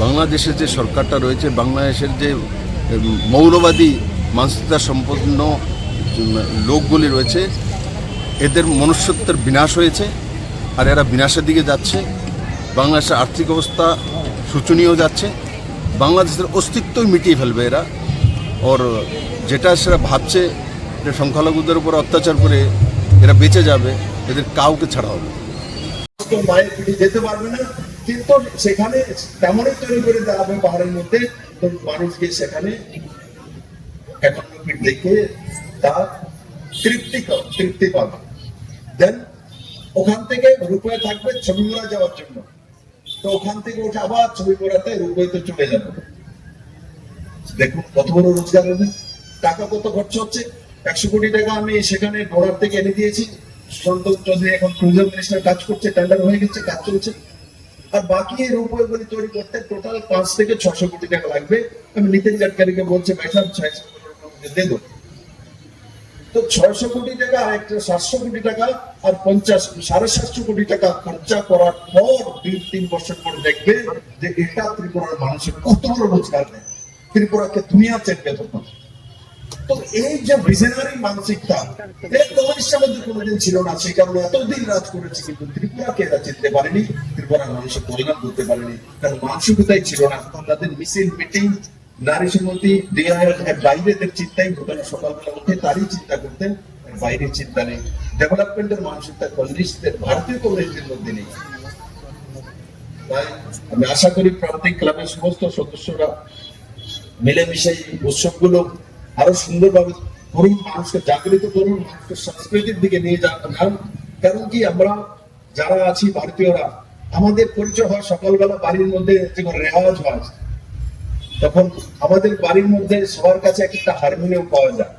বাংলাদেশের যে সরকারটা রয়েছে, বাংলাদেশের যে মৌলবাদী মানসিকতা সম্পন্ন লোকগুলি রয়েছে, এদের মনুষ্যত্বের বিনাশ হয়েছে আর এরা বিনাশের দিকে যাচ্ছে। বাংলাদেশের আর্থিক অবস্থা শোচনীয় যাচ্ছে, বাংলাদেশের অস্তিত্বই মিটিয়ে ফেলবে এরা। ওর যেটা সেটা ভাবছে যে সংখ্যালঘুদের উপর অত্যাচার করে এরা বেঁচে যাবে, এদের কাউকে ছাড়া হবে। মায়ের পিঠে যেতে পারবে না, কিন্তু সেখানে তেমনই তৈরি করে দেওয়া হবে পাহাড়ের মধ্যে, তো মানুষকে সেখানে 51 ফিট দেখে তার তৃপ্তি পাবে। দেন ওখান থেকে রূপে থাকবে ছবি মোড়া যাওয়ার জন্য, তো ওখান থেকে উঠে আবার ছবি মোড়াতে রূপেতে চলে যাবে। দেখুন কত বড় রোজগার হবে, টাকা কত খরচ হচ্ছে। 100 কোটি টাকা আমি সেখানে ডলার থেকে এনে দিয়েছি। সন্তোষ চৌধুরী এখন ট্যুরিজম মিনিস্টার কাজ করছে, টেন্ডার হয়ে গেছে, কাজ চলছে। আর বাকি এই রূপগুলি তৈরি করতে টোটাল 5 থেকে 600 কোটি টাকা লাগবে। আমি নীতিন গাডকারিকে বলছি, ভাই সাহেব 600 কোটি দিয়ে দেবো। তো 600 কোটি টাকা আর একটা 700 কোটি টাকা আর 750 কোটি টাকা খরচা করার পর 2-3 বছর পর দেখবে যে এটা ত্রিপুরার মানুষের কত বড় রোজগার দেয়, ত্রিপুরাকে দুনিয়া চেনবে তখন। তো এই যে ভিশনারি মানসিকতা তোমাদের মধ্যে কোনোদিন ছিল না, সেই কারণে এতদিন রাজ করেছে, কিন্তু ত্রিপুরাকে এরা চিনতে পারেনি, ত্রিপুরার মানুষের পরিণাম করতে পারেনি, কারণ মানসিকতাই ছিল না। তাদের মিছিল মিটিং নারী সমিতি বাইরেদের চিন্তাই হতো না, সকালবেলা উঠে তারই চিন্তা করতেন, বাইরের চিন্তা নেই। ডেভেলপমেন্টের মানসিকতা কমিউনিস্টদের, ভারতীয় কমিউনিস্টদের মধ্যে নেই। তাই আমি আশা করি প্রান্তিক ক্লাবের সমস্ত সদস্যরা মিলেমিশে এই উৎসবগুলো আরো সুন্দরভাবে করুন, মানুষকে জাগরিত করুন, মানুষকে সংস্কৃতির দিকে নিয়ে যান। কারণ কি, আমরা যারা আছি ভারতীয়রা, আমাদের পরিচয় হয় সকালবেলা বাড়ির মধ্যে যখন রেওয়াজ হয়, তখন আমাদের বাড়ির মধ্যে সবার কাছে একটা হারমোনিয়াম পাওয়া যায়,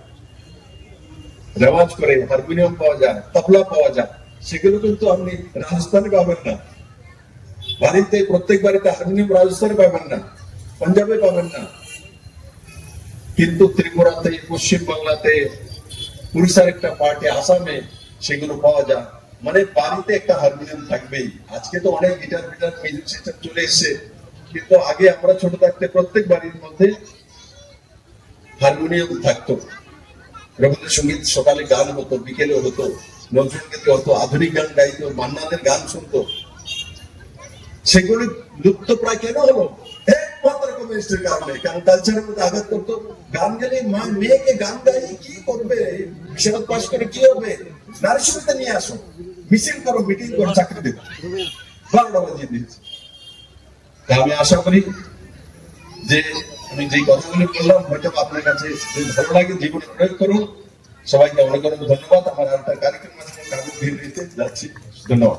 রেওয়াজ করে হারমোনিয়াম পাওয়া যায়, তবলা পাওয়া যায়। সেগুলো কিন্তু আপনি রাজস্থানে পাবেন না, বাড়িতে প্রত্যেক বাড়িতে হারমোনিয়াম রাজস্থানে পাবেন না, পাঞ্জাবে পাবেন না, কিন্তু ত্রিপুরাতে, পশ্চিম বাংলাতে, উড়িষ্যার একটা পার্টি, আসামে সেগুলো পাওয়া যায়। মানে বাড়িতে একটা হারমোনিয়াম থাকবেই। আজকে তো অনেক গিটার মিউজিক সিস্টেম চলে এসছে, কিন্তু আগে আমরা ছোট থাকতে প্রত্যেক বাড়ির মধ্যে হারমোনিয়াম থাকতো। রবীন্দ্রসঙ্গীত সকালে গান হতো, বিকেলে হতো, নজরুলগীতি হতো, আধুনিক গান গাইতো, মান্নাদের গান শুনতো। সেগুলি লুপ্ত প্রায় কেন হলো? একমাত্র কমিউনিস্টের কারণে। কারণ কালচারের মধ্যে আঘাত করতো। গান গেলে মেয়েকে গান গাইয়ে কি করবে, বিশারদ পাশ করে কি হবে, নারী সমিতি নিয়ে আসো, মিছিল করো, মিটিং করো, চাকরি দেবো, 12টা বাজিয়ে দিয়েছে। আমি আশা করি যে আমি যে কথাগুলি বললাম হয়তো আপনার কাছে ভালো লাগে, জীবনে প্রয়োগ করুন। সবাইকে অনেক অনেক ধন্যবাদ। আমার একটা কার্যক্রম আছে, যাচ্ছি। ধন্যবাদ।